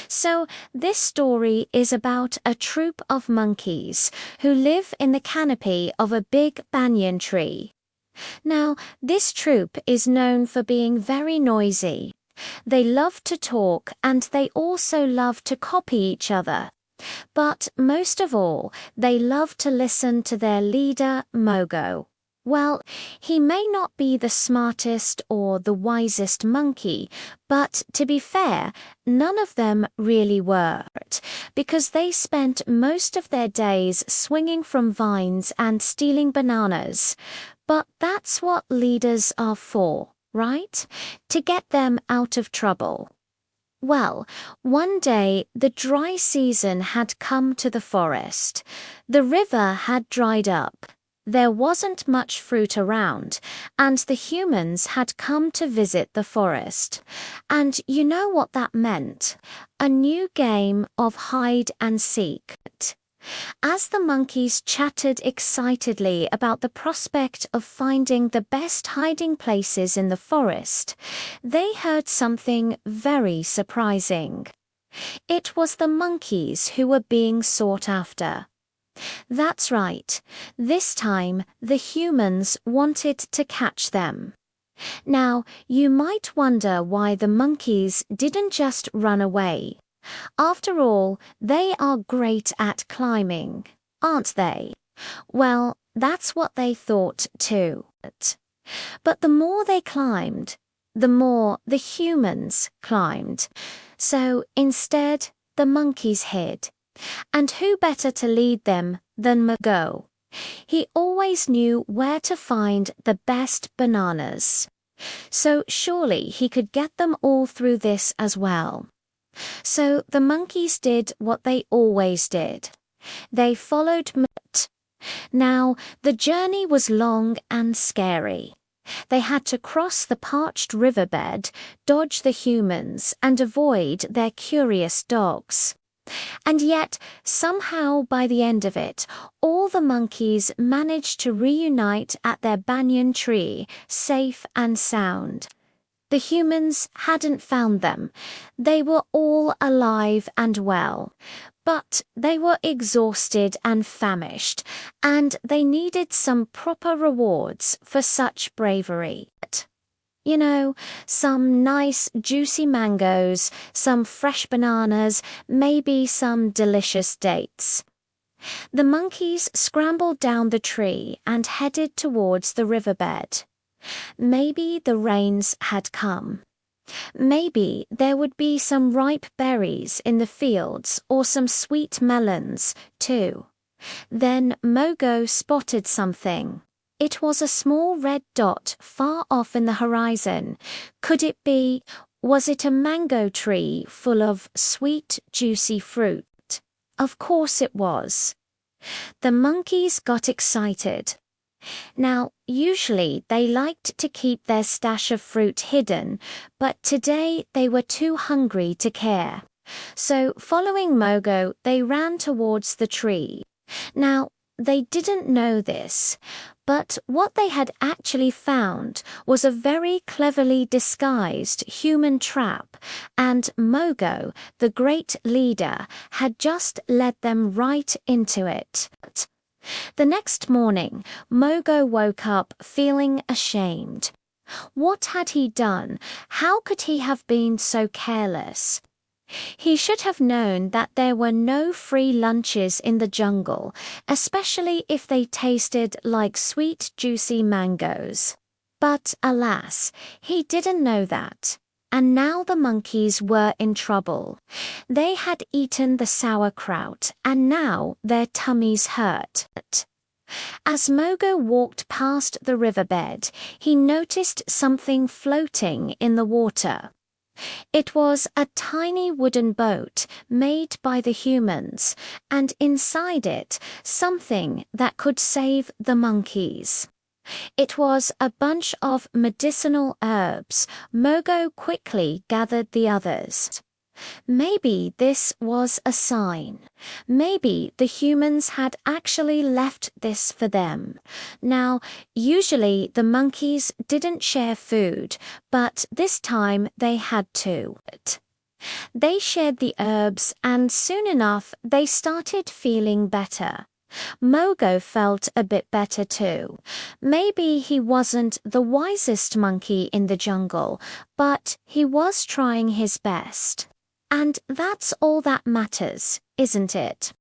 So, this story is about a troop of monkeys who live in the canopy of a big banyan tree. Now, this troop is known for being very noisy. They love to talk and they also love to copy each other. But most of all, they love to listen to their leader, Mogo. Well, he may not be the smartest or the wisest monkey, but to be fair, none of them really were, because they spent most of their days swinging from vines and stealing bananas. But that's what leaders are for, right? To get them out of trouble. Well, one day the dry season had come to the forest. The river had dried up. There wasn't much fruit around, and the humans had come to visit the forest. And you know what that meant? A new game of hide and seek. As the monkeys chattered excitedly about the prospect of finding the best hiding places in the forest, they heard something very surprising. It was the monkeys who were being sought after. That's right, this time the humans wanted to catch them. Now, you might wonder why the monkeys didn't just run away. After all, they are great at climbing, aren't they? Well, that's what they thought too. But the more they climbed, the more the humans climbed. So instead, the monkeys hid. And who better to lead them than Mogo? He always knew where to find the best bananas. So surely he could get them all through this as well. So the monkeys did what they always did. They followed Mogo. Now, the journey was long and scary. They had to cross the parched riverbed, dodge the humans, and avoid their curious dogs. And yet, somehow by the end of it, all the monkeys managed to reunite at their banyan tree, safe and sound. The humans hadn't found them. They were all alive and well. But they were exhausted and famished, and they needed some proper rewards for such bravery. You know, some nice juicy mangoes, some fresh bananas, maybe some delicious dates. The monkeys scrambled down the tree and headed towards the riverbed. Maybe the rains had come. Maybe there would be some ripe berries in the fields or some sweet melons, too. Then Mogo spotted something. It was a small red dot far off in the horizon. Could it be? Was it a mango tree full of sweet, juicy fruit? Of course it was. The monkeys got excited. Now, usually they liked to keep their stash of fruit hidden, but today they were too hungry to care. So, following Mogo, they ran towards the tree. Now, they didn't know this, but what they had actually found was a very cleverly disguised human trap, and Mogo, the great leader, had just led them right into it. The next morning, Mogo woke up feeling ashamed. What had he done? How could he have been so careless? He should have known that there were no free lunches in the jungle, especially if they tasted like sweet, juicy mangoes. But alas, he didn't know that. And now the monkeys were in trouble. They had eaten the sauerkraut, and now their tummies hurt. As Mogo walked past the riverbed, he noticed something floating in the water. It was a tiny wooden boat made by the humans, and inside it, something that could save the monkeys. It was a bunch of medicinal herbs. Mogo quickly gathered the others. Maybe this was a sign. Maybe the humans had actually left this for them. Now, usually the monkeys didn't share food, but this time they had to. They shared the herbs, and soon enough they started feeling better. Mogo felt a bit better too. Maybe he wasn't the wisest monkey in the jungle, but he was trying his best. And that's all that matters, isn't it?